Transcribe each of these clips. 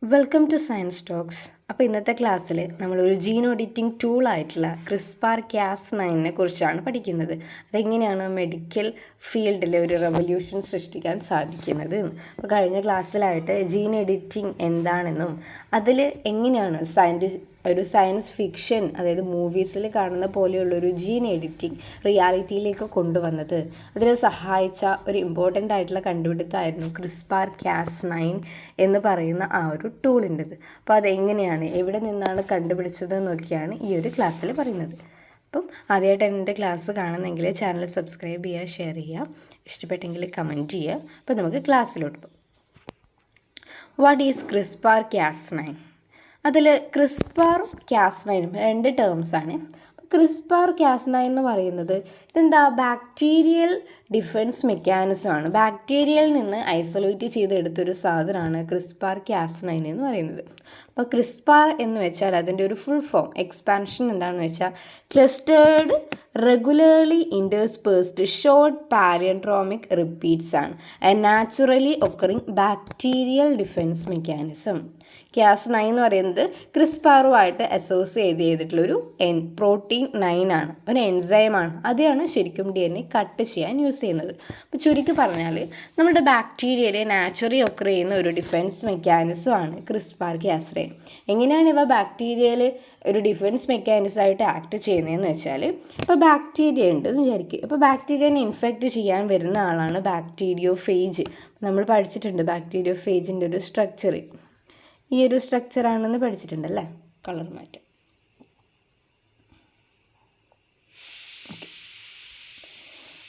Welcome two science talks. അപ്പോൾ ഇന്നത്തെ ക്ലാസ്സിൽ നമ്മളൊരു ജീൻ എഡിറ്റിംഗ് ടൂളായിട്ടുള്ള CRISPR-Cas9നെ കുറിച്ചാണ് പഠിക്കുന്നത്. അതെങ്ങനെയാണ് മെഡിക്കൽ ഫീൽഡിൽ ഒരു റെവല്യൂഷൻ സൃഷ്ടിക്കാൻ സാധിക്കുന്നത്. അപ്പോൾ കഴിഞ്ഞ ക്ലാസ്സിലായിട്ട് ജീൻ എഡിറ്റിംഗ് എന്താണെന്നും അതിൽ എങ്ങനെയാണ് ഒരു സയൻസ് ഫിക്ഷൻ, അതായത് മൂവീസിൽ കാണുന്ന പോലെയുള്ളൊരു ജീൻ എഡിറ്റിംഗ് റിയാലിറ്റിയിലേക്ക് കൊണ്ടുവന്നത്, അതിനെ സഹായിച്ച ഒരു ഇമ്പോർട്ടൻ്റ് ആയിട്ടുള്ള കണ്ടുപിടുത്തമായിരുന്നു CRISPR-Cas9 എന്ന് പറയുന്ന ആ ഒരു ടൂളിൻ്റെത്. അപ്പോൾ അതെങ്ങനെയാണ്, എവിടെ നിന്നാണ് കണ്ടുപിടിച്ചത് എന്നൊക്കെയാണ് ഈ ഒരു ക്ലാസ്സിൽ പറയുന്നത്. അപ്പം ആദ്യമായിട്ട് എൻ്റെ ക്ലാസ് കാണുന്നെങ്കിൽ ചാനൽ സബ്സ്ക്രൈബ് ചെയ്യുക, ഷെയർ ചെയ്യുക, ഇഷ്ടപ്പെട്ടെങ്കിൽ കമൻറ്റ് ചെയ്യുക. അപ്പോൾ നമുക്ക് ക്ലാസ്സിലോട്ട് പോകാം. What is CRISPR-Cas9? അതിൽ CRISPR-Cas9 രണ്ട് ടേംസാണ്. CRISPR-Cas9 എന്ന് പറയുന്നത് ഇതെന്താ, ബാക്ടീരിയൽ ഡിഫൻസ് മെക്കാനിസമാണ്. ബാക്ടീരിയയിൽ നിന്ന് ഐസൊലേറ്റ് ചെയ്തെടുത്തൊരു സാധനമാണ് CRISPR-Cas9 എന്ന് പറയുന്നത്. അപ്പോൾ CRISPR എന്ന് വെച്ചാൽ അതിൻ്റെ ഒരു ഫുൾ ഫോം എക്സ്പാൻഷൻ എന്താണെന്ന് വെച്ചാൽ ക്ലസ്റ്റേർഡ് റെഗുലർലി ഇൻ്റർസ്പേഴ്സ്ഡ് ഷോർട്ട് പാലിയൻഡ്രോമിക് റിപ്പീറ്റ്സ് ആണ്. A naturally occurring bacterial defence mechanism. Cas9 എന്ന് പറയുന്നത് CRISPR-ഉമായിട്ട് അസോസിയേറ്റ് ചെയ്തിട്ടുള്ളൊരു പ്രോട്ടീൻ 9 ആണ്, ഒരു എൻസൈമാണ്. അതാണ് ശരിക്കും DNA കട്ട് ചെയ്യാൻ യൂസ് ചെയ്യുന്നത്. അപ്പോൾ ചുരുക്കി പറഞ്ഞാൽ നമ്മുടെ ബാക്ടീരിയയിലെ നാച്ചുറലി ഒക്കർ ചെയ്യുന്ന ഒരു ഡിഫൻസ് മെക്കാനിസമാണ് CRISPR-Cas9. എങ്ങനെയാണ് ഇവ ബാക്ടീരിയയിൽ ഒരു ഡിഫൻസ് മെക്കാനിസമായിട്ട് ആക്ട് ചെയ്യുന്നതെന്ന് വെച്ചാൽ, ഇപ്പോൾ ബാക്ടീരിയ ഉണ്ടെന്ന് വിചാരിക്കുക. ഇപ്പോൾ ബാക്ടീരിയനെ ഇൻഫെക്റ്റ് ചെയ്യാൻ വരുന്ന ആളാണ് ബാക്ടീരിയോഫേജ്. നമ്മൾ പഠിച്ചിട്ടുണ്ട് ബാക്ടീരിയോഫേജിൻ്റെ ഒരു സ്ട്രക്ചർ. ഈ ഒരു സ്ട്രക്ചറാണെന്ന് പഠിച്ചിട്ടുണ്ടല്ലേ. കളർ മാറ്റം.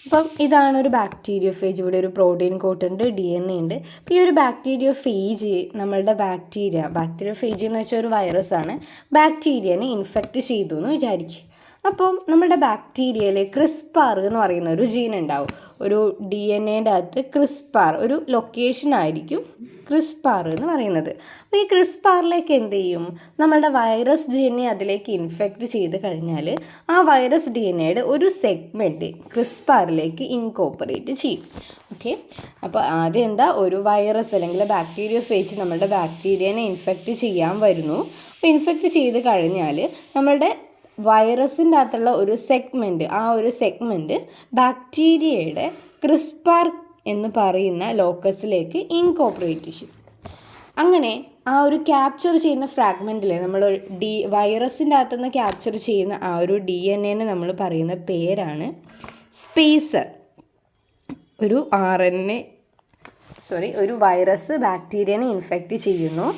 അപ്പം ഇതാണ് ഒരു ബാക്ടീരിയോഫേജ്. ഇവിടെ ഒരു പ്രോട്ടീൻ കോട്ട് ഉണ്ട്, DNA ഉണ്ട്. അപ്പോൾ ഈ ഒരു ബാക്ടീരിയോഫേജ് നമ്മളുടെ ബാക്ടീരിയോഫേജ് എന്ന് വെച്ചാൽ ഒരു വൈറസാണ്. ബാക്ടീരിയനെ ഇൻഫെക്റ്റ് ചെയ്തു എന്ന് വിചാരിക്കും. അപ്പം നമ്മുടെ ബാക്ടീരിയയിൽ CRISPR എന്ന് പറയുന്ന ഒരു ജീൻ ഉണ്ടാവും. ഒരു DNA-ൻ്റെ അകത്ത് CRISPR ഒരു ലൊക്കേഷൻ ആയിരിക്കും CRISPR എന്ന് പറയുന്നത്. അപ്പോൾ ഈ CRISPR-ലേക്ക് എന്ത് ചെയ്യും, നമ്മളുടെ വൈറസ് DNA അതിലേക്ക് ഇൻഫെക്റ്റ് ചെയ്ത് കഴിഞ്ഞാൽ ആ വൈറസ് DNA-യുടെ ഒരു സെഗ്മെൻറ്റ് CRISPR-ലേക്ക് ഇൻകോപ്പറേറ്റ് ചെയ്യും. ഓക്കെ, അപ്പോൾ ആദ്യം എന്താ, ഒരു വൈറസ് അല്ലെങ്കിൽ ബാക്ടീരിയോഫേജ് നമ്മളുടെ ബാക്ടീരിയനെ ഇൻഫെക്റ്റ് ചെയ്യാൻ വരുന്നു. അപ്പോൾ ഇൻഫെക്റ്റ് ചെയ്ത് കഴിഞ്ഞാൽ നമ്മളുടെ വൈറസിൻ്റെ അകത്തുള്ള ഒരു സെഗ്മെൻറ്റ്, ആ ഒരു സെഗ്മെൻറ്റ് ബാക്ടീരിയയുടെ CRISPR എന്ന് പറയുന്ന ലോക്കസിലേക്ക് ഇൻകോപ്പറേറ്റ് ചെയ്യും. അങ്ങനെ ആ ഒരു ക്യാപ്ചർ ചെയ്യുന്ന ഫ്രാഗ്മെൻറ്റിൽ നമ്മൾ വൈറസിൻ്റെ അകത്തുനിന്ന് ക്യാപ്ചർ ചെയ്യുന്ന ആ ഒരു DNA-നെ നമ്മൾ പറയുന്ന പേരാണ് സ്പേസർ. ഒരു വൈറസ് ബാക്ടീരിയനെ ഇൻഫെക്റ്റ് ചെയ്യുന്നു.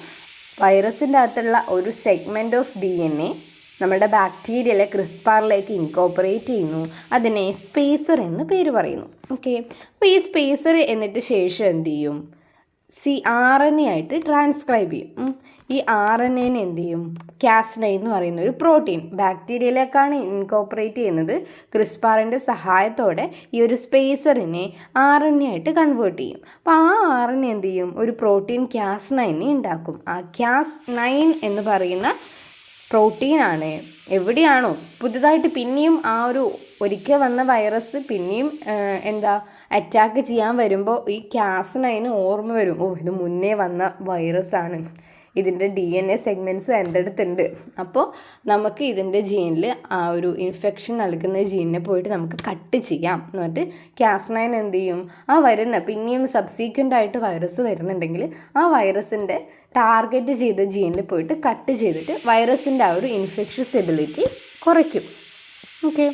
വൈറസിൻ്റെ അകത്തുള്ള ഒരു സെഗ്മെൻറ്റ് ഓഫ് DNA നമ്മുടെ ബാക്ടീരിയയിലെ CRISPR-ലേക്ക് ഇൻകോപ്പറേറ്റ് ചെയ്യുന്നു. അതിനെ സ്പേസർ എന്ന് പേര് പറയുന്നു. ഓക്കെ, അപ്പോൾ ഈ സ്പേസർ എന്നിട്ട് ശേഷം എന്ത് ചെയ്യും, RNA ആയിട്ട് ട്രാൻസ്ക്രൈബ് ചെയ്യും. ഈ RNA-നെ എന്ത് ചെയ്യും, Cas9 എന്ന് പറയുന്ന ഒരു പ്രോട്ടീൻ ബാക്ടീരിയയിലേക്കാണ് ഇൻകോപ്പറേറ്റ് ചെയ്യുന്നത്. CRISPR-ൻ്റെ സഹായത്തോടെ ഈ ഒരു സ്പേസറിനെ RNA ആയിട്ട് കൺവേർട്ട് ചെയ്യും. അപ്പോൾ ആ RNA എന്ത് ചെയ്യും, ഒരു പ്രോട്ടീൻ Cas9 ഉണ്ടാക്കും. ആ Cas9 എന്ന് പറയുന്ന പ്രോട്ടീനാണ് എവിടെയാണോ പുതുതായിട്ട് പിന്നെയും ആ ഒരു ഒരിക്കൽ വന്ന വൈറസ് പിന്നെയും അറ്റാക്ക് ചെയ്യാൻ വരുമ്പോൾ ഈ Cas9 ഓർമ്മ വരും, ഇത് മുന്നേ വന്ന വൈറസാണ്, ഇതിൻ്റെ DNA സെഗ്മെൻറ്റ്സ് എൻ്റെ അടുത്തുണ്ട്. അപ്പോൾ നമുക്ക് ഇതിൻ്റെ ജീനിൽ ആ ഒരു ഇൻഫെക്ഷൻ നൽകുന്ന ജീനിനെ പോയിട്ട് നമുക്ക് കട്ട് ചെയ്യാം എന്ന് പറഞ്ഞിട്ട് Cas9 എന്ത് ചെയ്യും, ആ വരുന്ന പിന്നെയും സബ്സീക്വൻ്റ് ആയിട്ട് വൈറസ് വരുന്നുണ്ടെങ്കിൽ ആ വൈറസിൻ്റെ ടാർഗറ്റ് ചെയ്ത ജീനിൽ പോയിട്ട് കട്ട് ചെയ്തിട്ട് വൈറസിൻ്റെ ആ ഒരു ഇൻഫെക്ഷസ് എബിലിറ്റി കുറയ്ക്കും. ഓക്കെ,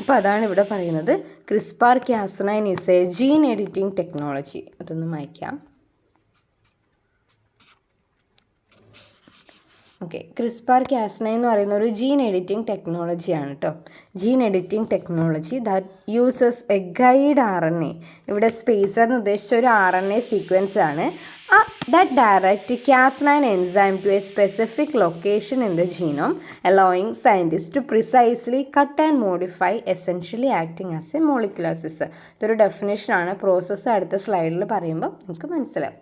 അപ്പോൾ അതാണ് ഇവിടെ പറയുന്നത് CRISPR-Cas9 is a gene editing technology. അതൊന്ന് വായിക്കാം. ഓക്കെ, CRISPR-Cas9 എന്ന് പറയുന്ന ഒരു ജീൻ എഡിറ്റിംഗ് ടെക്നോളജിയാണ് കേട്ടോ. Gene editing technology that uses a guide RNA. ഇവിടെ സ്പേസർ എന്ന് ഉദ്ദേശിച്ച ഒരു RNA സീക്വൻസ് ആണ്. That direct Cas9 enzyme to a specific location in the genome, allowing scientists to precisely cut and modify, essentially acting as a molecular scissor. ഇതൊരു ഡെഫിനേഷനാണ്. Process അടുത്ത സ്ലൈഡിൽ പറയുമ്പോൾ നമുക്ക് മനസ്സിലാവും.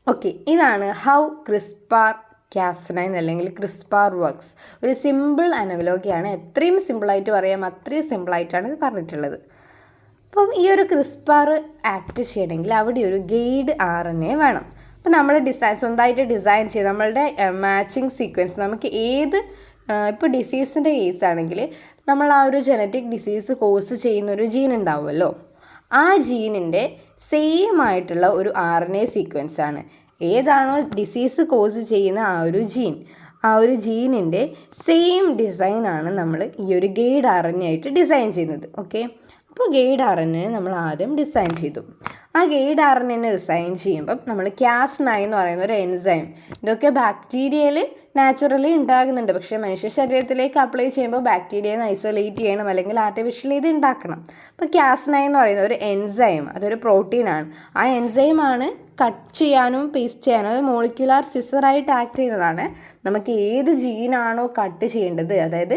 ഓക്കെ, ഇതാണ് ഹൗ CRISPR-Cas9 അല്ലെങ്കിൽ CRISPR വർക്ക്സ്. ഒരു സിമ്പിൾ അനലോഗിയാണ്. എത്രയും സിമ്പിളായിട്ട് പറയാം അത്രയും സിമ്പിളായിട്ടാണ് ഇത് പറഞ്ഞിട്ടുള്ളത്. അപ്പം ഈ ഒരു ക്രിസ്പാർ ആക്ട് ചെയ്യണമെങ്കിൽ അവിടെ ഒരു ഗൈഡ് RNA വേണം. അപ്പോൾ നമ്മൾ സ്വന്തമായിട്ട് ഡിസൈൻ ചെയ്ത് നമ്മളുടെ മാച്ചിങ് സീക്വൻസ് നമുക്ക് ഏത് ഇപ്പോൾ ഡിസീസിൻ്റെ കേസ് ആണെങ്കിൽ നമ്മൾ ആ ഒരു ജനറ്റിക് ഡിസീസ് കോസ് ചെയ്യുന്ന ഒരു ജീൻ ഉണ്ടാവുമല്ലോ, ആ ജീനിൻ്റെ സെയിം ആയിട്ടുള്ള ഒരു RNA സീക്വൻസ് ആണ്. ഏതാണോ ഡിസീസ് കോസ് ചെയ്യുന്ന ആ ഒരു ജീനിൻ്റെ സെയിം ഡിസൈനാണ് നമ്മൾ ഈ ഒരു ഗൈഡ് RNA ആയിട്ട് ഡിസൈൻ ചെയ്യുന്നത്. ഓക്കെ, അപ്പോൾ ഗൈഡ് RNA നമ്മൾ ആദ്യം ഡിസൈൻ ചെയ്തു. ആ ഗൈഡ് RNA ഡിസൈൻ ചെയ്യുമ്പം നമ്മൾ Cas9 എന്ന് പറയുന്ന ഒരു എൻസൈം, ഇതൊക്കെ ബാക്ടീരിയയിൽ നാച്ചുറലി ഉണ്ടാകുന്നുണ്ട്, പക്ഷേ മനുഷ്യ ശരീരത്തിലേക്ക് അപ്ലൈ ചെയ്യുമ്പോൾ ബാക്ടീരിയനെ ഐസൊലേറ്റ് ചെയ്യണം, അല്ലെങ്കിൽ ആർട്ടിഫിഷ്യലി ഇത് ഉണ്ടാക്കണം. അപ്പോൾ Cas9 എന്ന് പറയുന്ന ഒരു എൻസൈം, അതൊരു പ്രോട്ടീനാണ്. ആ എൻസൈമാണ് കട്ട് ചെയ്യാനും പേസ്റ്റ് ചെയ്യാനും, അത് മോളിക്യുലാർ സിസറായിട്ട് ആക്ട് ചെയ്യുന്നതാണ്. നമുക്ക് ഏത് ജീനാണോ കട്ട് ചെയ്യേണ്ടത്, അതായത്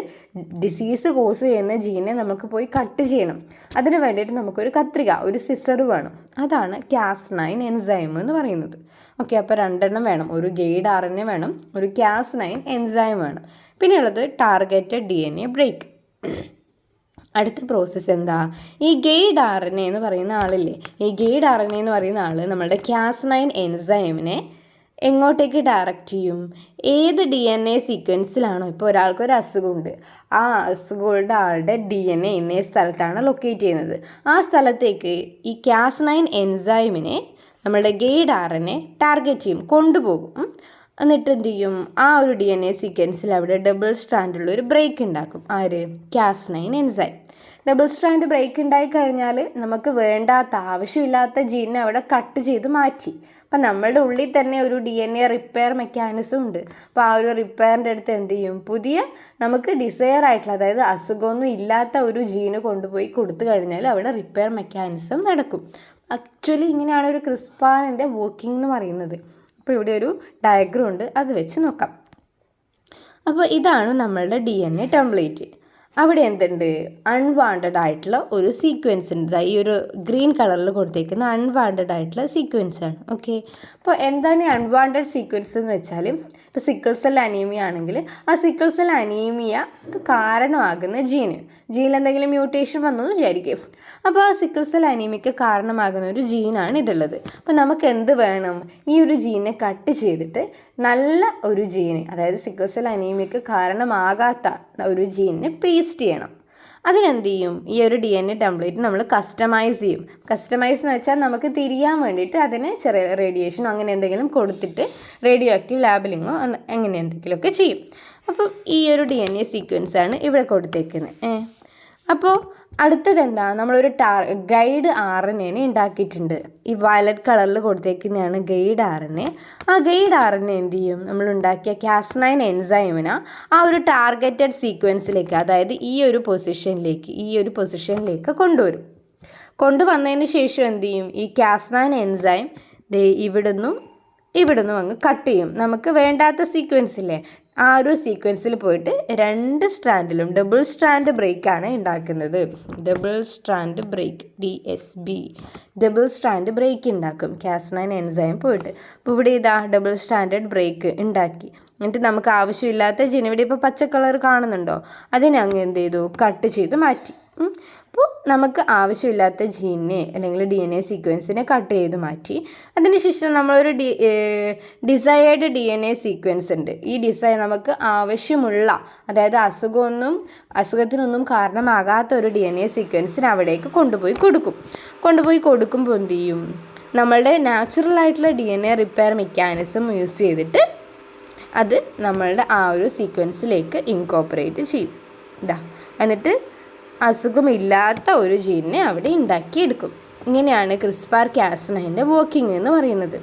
ഡിസീസ് കോസ് ചെയ്യുന്ന ജീനെ നമുക്ക് പോയി കട്ട് ചെയ്യണം, അതിന് വേണ്ടിയിട്ട് നമുക്കൊരു കത്രിക, ഒരു സിസർ വേണം. അതാണ് Cas9 എൻസൈം എന്ന് പറയുന്നത്. ഓക്കെ, അപ്പോൾ 2 എണ്ണം വേണം, ഒരു ഗൈഡ് RNA വേണം, ഒരു Cas9 എൻസൈം വേണം. പിന്നെയുള്ളത് ടാർഗറ്റഡ് DNA ബ്രേക്ക്. അടുത്ത പ്രോസസ്സ് എന്താ, ഈ ഗൈഡ് RNA എന്ന് പറയുന്ന ആളില്ലേ, ഈ ഗൈഡ് RNA എന്ന് പറയുന്ന ആൾ നമ്മളുടെ Cas9 എൻസൈമിനെ എങ്ങോട്ടേക്ക് ഡയറക്റ്റ് ചെയ്യും, ഏത് DNA സീക്വൻസിലാണോ, ഇപ്പോൾ ഒരാൾക്കൊരു അസുഖമുണ്ട്, ആ അസുഖമുള്ള ആളുടെ DNA ഇന്നേ സ്ഥലത്താണ് ലൊക്കേറ്റ് ചെയ്യുന്നത്, ആ സ്ഥലത്തേക്ക് ഈ Cas9 എൻസൈമിനെ നമ്മളുടെ ഗൈഡ് RNA ടാർഗറ്റ് ചെയ്യും, കൊണ്ടുപോകും. എന്നിട്ട് എന്ത് ചെയ്യും, ആ ഒരു DNA സീക്വൻസിൽ അവിടെ ഡബിൾ സ്ട്രാൻഡുള്ള ഒരു ബ്രേക്ക് ഉണ്ടാക്കും. ആര്, Cas9 enzyme. Double strand break ഉണ്ടായി കഴിഞ്ഞാൽ നമുക്ക് വേണ്ടാത്ത ആവശ്യമില്ലാത്ത ജീനെ അവിടെ കട്ട് ചെയ്ത് മാറ്റി. അപ്പം നമ്മളുടെ ഉള്ളിൽ തന്നെ ഒരു DNA റിപ്പയർ മെക്കാനിസം ഉണ്ട്. അപ്പോൾ ആ ഒരു റിപ്പയറിൻ്റെ അടുത്ത് എന്ത് ചെയ്യും, പുതിയ നമുക്ക് ഡിസയർ ആയിട്ടുള്ള, അതായത് അസുഖമൊന്നും ഇല്ലാത്ത ഒരു ജീന് കൊണ്ടുപോയി കൊടുത്തു കഴിഞ്ഞാൽ അവിടെ റിപ്പയർ മെക്കാനിസം നടക്കും. ആക്ച്വലി ഇങ്ങനെയാണ് ഒരു ക്രിസ്പാറിൻ്റെ വർക്കിംഗ് എന്ന് പറയുന്നത്. അപ്പോൾ ഇവിടെ ഒരു ഡയഗ്രം ഉണ്ട്, അത് വെച്ച് നോക്കാം. അപ്പോൾ ഇതാണ് നമ്മളുടെ DNA ടെംപ്ലേറ്റ്. അവിടെ എന്തുണ്ട്, അൺവാണ്ടഡ് ആയിട്ടുള്ള ഒരു സീക്വൻസ് ഉണ്ട്. ഈ ഒരു ഗ്രീൻ കളറിൽ കൊടുത്തേക്കുന്ന അൺവാണ്ടഡ് ആയിട്ടുള്ള സീക്വൻസ് ആണ്. ഓക്കെ, അപ്പോൾ എന്താണ് ഈ അൺവാണ്ടഡ് സീക്വൻസ് എന്ന് വെച്ചാൽ, ഇപ്പോൾ സിക്കിൾ സെൽ അനീമിയ ആണെങ്കിൽ ആ സിക്കിൾ സെൽ അനീമിയക്ക് കാരണമാകുന്ന ജീനിൽ എന്തെങ്കിലും മ്യൂട്ടേഷൻ വന്നു എന്ന് വിചാരിക്കും. അപ്പോൾ ആ സിക്കിൾ സെൽ അനീമിയക്ക് കാരണമാകുന്ന ഒരു ജീനാണ് ഇതുള്ളത്. അപ്പോൾ നമുക്ക് എന്ത് വേണം, ഈ ഒരു ജീനെ കട്ട് ചെയ്തിട്ട് നല്ല ഒരു ജീന്, അതായത് സിക്കിൾ സെൽ അനീമിയക്ക് കാരണമാകാത്ത ഒരു ജീനിനെ പേസ്റ്റ് ചെയ്യണം. അതിനെന്ത് ചെയ്യും, ഈ ഒരു DNA ടെംപ്ലേറ്റ് നമ്മൾ കസ്റ്റമൈസ് ചെയ്യും. കസ്റ്റമൈസ് എന്ന് വെച്ചാൽ നമുക്ക് തിരിയാൻ വേണ്ടിയിട്ട് അതിന് ചെറിയ റേഡിയേഷനോ അങ്ങനെ എന്തെങ്കിലും കൊടുത്തിട്ട് റേഡിയോ ആക്റ്റീവ് ലാബലിങ്ങോ അങ്ങനെ എന്തെങ്കിലുമൊക്കെ ചെയ്യും. അപ്പം ഈ ഒരു DNA സീക്വൻസാണ് ഇവിടെ കൊടുത്തേക്കുന്നത്. അപ്പോൾ അടുത്തത് എന്താ, നമ്മളൊരു ഗൈഡ് RNA ഉണ്ടാക്കിയിട്ടുണ്ട്. ഈ വയലറ്റ് കളറിൽ കൊടുത്തേക്കുന്നതാണ് ഗൈഡ് RNA. ആ ഗൈഡ് RNA എന്ത് ചെയ്യും, നമ്മൾ ഉണ്ടാക്കിയ Cas9 എൻസൈമിനെ ആ ഒരു ടാർഗറ്റഡ് സീക്വൻസിലേക്ക്, അതായത് ഈ ഒരു പൊസിഷനിലേക്ക് കൊണ്ടുവരും. കൊണ്ടുവന്നതിന് ശേഷം എന്ത് ചെയ്യും, ഈ Cas9 എൻസൈം ഇവിടുന്നും അങ്ങ് കട്ട് ചെയ്യും. നമുക്ക് വേണ്ടാത്ത സീക്വൻസ് ഇല്ലേ, ആ ഒരു സീക്വൻസിൽ പോയിട്ട് 2 സ്ട്രാൻഡിലും ഡബിൾ സ്ട്രാൻഡ് ബ്രേക്കാണ് ഉണ്ടാക്കുന്നത്. Double strand break, DSB, double strand break ഉണ്ടാക്കും Cas9 എൻസൈം പോയിട്ട്. അപ്പോൾ ഇവിടെ ഇതാ ഡബിൾ സ്ട്രാൻഡഡ് ബ്രേക്ക് ഉണ്ടാക്കി. എന്നിട്ട് നമുക്ക് ആവശ്യമില്ലാത്ത ജീൻ, ഇവിടെ ഇപ്പോൾ പച്ച കളർ കാണുന്നുണ്ടോ, അതിനെ അങ്ങ് എന്ത് ചെയ്തു, കട്ട് ചെയ്ത് മാറ്റി. അപ്പോൾ നമുക്ക് ആവശ്യമില്ലാത്ത ജീനെ അല്ലെങ്കിൽ DNA സീക്വൻസിനെ കട്ട് ചെയ്ത് മാറ്റി. അതിനുശേഷം നമ്മളൊരു ഡിസയേർഡ് DNA സീക്വൻസ് ഉണ്ട്. ഈ നമുക്ക് ആവശ്യമുള്ള, അതായത് അസുഖത്തിനൊന്നും കാരണമാകാത്ത ഒരു DNA സീക്വൻസിന് അവിടേക്ക് കൊണ്ടുപോയി കൊടുക്കുമ്പോൾ എന്ത് ചെയ്യും, നമ്മളുടെ നാച്ചുറൽ ആയിട്ടുള്ള DNA റിപ്പയർ മെക്കാനിസം യൂസ് ചെയ്തിട്ട് അത് നമ്മളുടെ ആ ഒരു സീക്വൻസിലേക്ക് ഇൻകോപ്പറേറ്റ് ചെയ്യും. എന്നിട്ട് അസുഖമില്ലാത്ത ഒരു ജീനെ അവിടെ ഉണ്ടാക്കിയെടുക്കും. ഇങ്ങനെയാണ് CRISPR-Cas9 വർക്കിംഗ് എന്ന് പറയുന്നത്.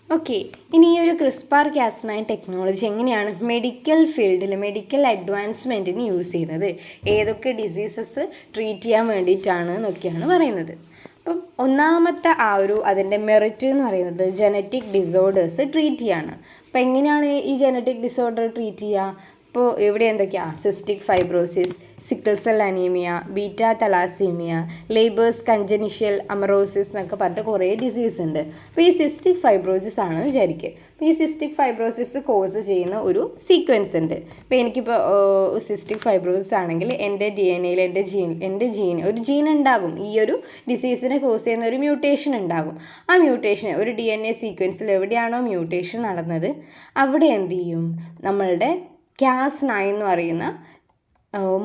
ഓക്കെ, ഇനി ഈ ഒരു CRISPR-Cas9 ടെക്നോളജി എങ്ങനെയാണ് മെഡിക്കൽ ഫീൽഡിൽ മെഡിക്കൽ അഡ്വാൻസ്മെൻറ്റിന് യൂസ് ചെയ്യുന്നത്, ഏതൊക്കെ ഡിസീസസ് ട്രീറ്റ് ചെയ്യാൻ വേണ്ടിയിട്ടാണ് എന്നൊക്കെയാണ് പറയുന്നത്. അപ്പം ഒന്നാമത്തെ അതിൻ്റെ മെറിറ്റ് എന്ന് പറയുന്നത് ജനറ്റിക് ഡിസോർഡേഴ്സ് ട്രീറ്റ് ചെയ്യാണ്. അപ്പം എങ്ങനെയാണ് ഈ ജനറ്റിക് ഡിസോർഡർ ട്രീറ്റ് ചെയ്യുക, ഇപ്പോൾ ഇവിടെ എന്തൊക്കെയാണ്? Cystic fibrosis, sickle cell anaemia, beta thalassaemia, Leber's congenital amaurosis എന്നൊക്കെ പറഞ്ഞിട്ട് കുറേ ഡിസീസ് ഉണ്ട്. അപ്പോൾ ഈ സിസ്റ്റിക് ഫൈബ്രോസിസ് ആണെന്ന് വിചാരിക്കുക. അപ്പോൾ ഈ സിസ്റ്റിക് ഫൈബ്രോസിസ് കോസ് ചെയ്യുന്ന ഒരു സീക്വൻസ് ഉണ്ട്. ഇപ്പോൾ എനിക്കിപ്പോൾ സിസ്റ്റിക് ഫൈബ്രോസിസ് ആണെങ്കിൽ എൻ്റെ DNA-യിൽ ഒരു ജീൻ ഉണ്ടാകും. ഈ ഒരു ഡിസീസിനെ കോസ് ചെയ്യുന്ന ഒരു മ്യൂട്ടേഷൻ ഉണ്ടാകും. ആ മ്യൂട്ടേഷൻ ഒരു DNA സീക്വൻസിൽ എവിടെയാണോ മ്യൂട്ടേഷൻ നടന്നത് അവിടെ എന്ത് ചെയ്യും? നമ്മളുടെ Cas9 എന്ന് പറയുന്ന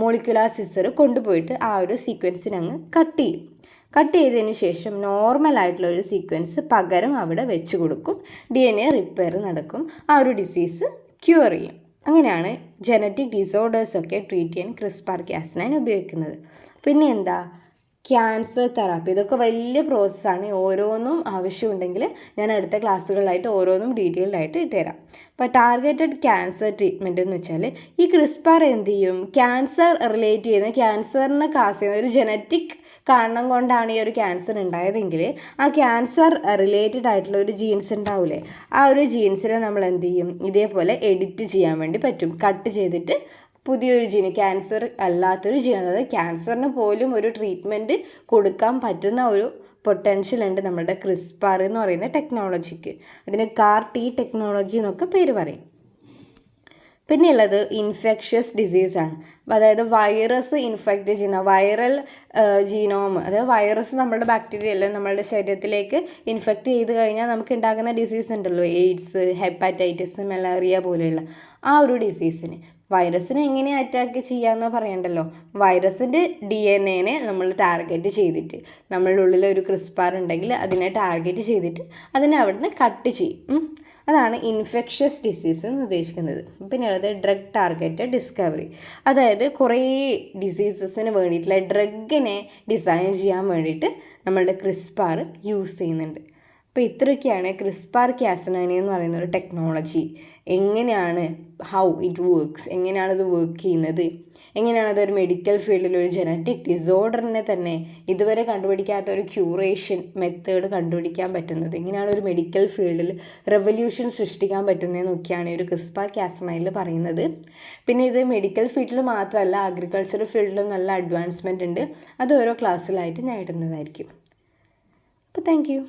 മോളിക്കുലാർ സിസർ കൊണ്ടുപോയിട്ട് ആ ഒരു സീക്വൻസിനെ അങ്ങ് കട്ട് ചെയ്തതിന് ശേഷം നോർമലായിട്ടുള്ള ഒരു സീക്വൻസ് പകരം അവിടെ വെച്ച് കൊടുക്കും. DNA റിപ്പയർ നടക്കും. ആ ഒരു ഡിസീസ് ക്യൂർ ചെയ്യും. അങ്ങനെയാണ് ജനറ്റിക് ഡിസോർഡേഴ്സൊക്കെ ട്രീറ്റ് ചെയ്യാൻ CRISPR-Cas9 ഉപയോഗിക്കുന്നത്. പിന്നെ എന്താ? Cancer therapy. ഇതൊക്കെ വലിയ പ്രോസസ്സാണ്. ഓരോന്നും ആവശ്യമുണ്ടെങ്കിൽ ഞാൻ അടുത്ത ക്ലാസ്സുകളിലായിട്ട് ഓരോന്നും ഡീറ്റെയിൽഡായിട്ട് ഇട്ടുതരാം. അപ്പോൾ ടാർഗറ്റഡ് ക്യാൻസർ ട്രീറ്റ്മെൻറ്റ് എന്ന് വെച്ചാൽ ഈ CRISPR എന്ത് ചെയ്യും? ക്യാൻസർ റിലേറ്റ് ചെയ്യുന്ന ക്യാൻസറിനെ കാസ് ചെയ്യുന്ന ഒരു ജനറ്റിക് കാരണം കൊണ്ടാണ് ഈ ഒരു ക്യാൻസർ ഉണ്ടായതെങ്കിൽ ആ ക്യാൻസർ റിലേറ്റഡ് ആയിട്ടുള്ള ഒരു ജീൻസ് ഉണ്ടാവില്ലേ, ആ ഒരു ജീൻസിനെ നമ്മൾ എന്ത് ചെയ്യും? ഇതേപോലെ എഡിറ്റ് ചെയ്യാൻ വേണ്ടി പറ്റും. കട്ട് ചെയ്തിട്ട് പുതിയൊരു ജീന്, ക്യാൻസർ അല്ലാത്തൊരു ജീൻ, അതായത് ക്യാൻസറിന് പോലും ഒരു ട്രീറ്റ്മെൻറ്റ് കൊടുക്കാൻ പറ്റുന്ന ഒരു പൊട്ടൻഷ്യൽ ഉണ്ട് നമ്മുടെ CRISPR എന്ന് പറയുന്ന ടെക്നോളജിക്ക്. അതിന് CAR-T ടെക്നോളജി എന്നൊക്കെ പേര് പറയും. പിന്നെ ഉള്ളത് ഇൻഫെക്ഷ്യസ് ഡിസീസാണ്. അതായത് വൈറസ് ഇൻഫെക്റ്റ് ചെയ്യുന്ന വൈറൽ ജീനോം, അതായത് വൈറസ് നമ്മുടെ ബാക്ടീരിയ നമ്മളുടെ ശരീരത്തിലേക്ക് ഇൻഫെക്റ്റ് ചെയ്ത് കഴിഞ്ഞാൽ നമുക്ക് ഉണ്ടാകുന്ന ഡിസീസ് ഉണ്ടല്ലോ, എയ്ഡ്സ്, ഹെപ്പാറ്റൈറ്റിസ്, മലേറിയ പോലെയുള്ള ആ ഒരു ഡിസീസിന് വൈറസിനെ എങ്ങനെ അറ്റാക്ക് ചെയ്യാമെന്ന് പറയണ്ടല്ലോ. വൈറസിൻ്റെ DNA-നെ നമ്മൾ ടാർഗറ്റ് ചെയ്തിട്ട് നമ്മളുടെ ഉള്ളിൽ ഒരു CRISPR ഉണ്ടെങ്കിൽ അതിനെ ടാർഗറ്റ് ചെയ്തിട്ട് അതിനെ അവിടുന്ന് കട്ട് ചെയ്യും. അതാണ് ഇൻഫെക്ഷ്യസ് ഡിസീസ് എന്ന് ഉദ്ദേശിക്കുന്നത്. പിന്നെ ഉള്ളത് ഡ്രഗ് ടാർഗറ്റഡ് ഡിസ്കവറി. അതായത് കുറേ ഡിസീസസിന് വേണ്ടിയിട്ടുള്ള ഡ്രഗിനെ ഡിസൈൻ ചെയ്യാൻ വേണ്ടിയിട്ട് നമ്മളുടെ CRISPR യൂസ് ചെയ്യുന്നുണ്ട്. അപ്പോൾ ഇത്രയൊക്കെയാണ് CRISPR-Cas9 എന്ന് പറയുന്ന ഒരു ടെക്നോളജി. എങ്ങനെയാണ് ഹൗ ഇറ്റ് വർക്ക്സ്, എങ്ങനെയാണത് വർക്ക് ചെയ്യുന്നത്, എങ്ങനെയാണ് അതൊരു മെഡിക്കൽ ഫീൽഡിൽ ഒരു ജനറ്റിക് ഡിസോർഡറിനെ തന്നെ ഇതുവരെ കണ്ടുപിടിക്കാത്ത ഒരു ക്യൂറേഷൻ മെത്തേഡ് കണ്ടുപിടിക്കാൻ പറ്റുന്നത്, എങ്ങനെയാണ് ഒരു മെഡിക്കൽ ഫീൽഡിൽ റെവല്യൂഷൻ സൃഷ്ടിക്കാൻ പറ്റുന്നതെന്നൊക്കെയാണ് ഈ ഒരു CRISPR-Cas9 പറയുന്നത്. പിന്നെ ഇത് മെഡിക്കൽ ഫീൽഡിൽ മാത്രമല്ല അഗ്രികൾച്ചറൽ ഫീൽഡിലും നല്ല അഡ്വാൻസ്മെൻ്റ് ഉണ്ട്. അത് ഓരോ ക്ലാസ്സിലായിട്ട് ഞാൻ ഇടുന്നതായിരിക്കും. അപ്പോൾ താങ്ക് യു.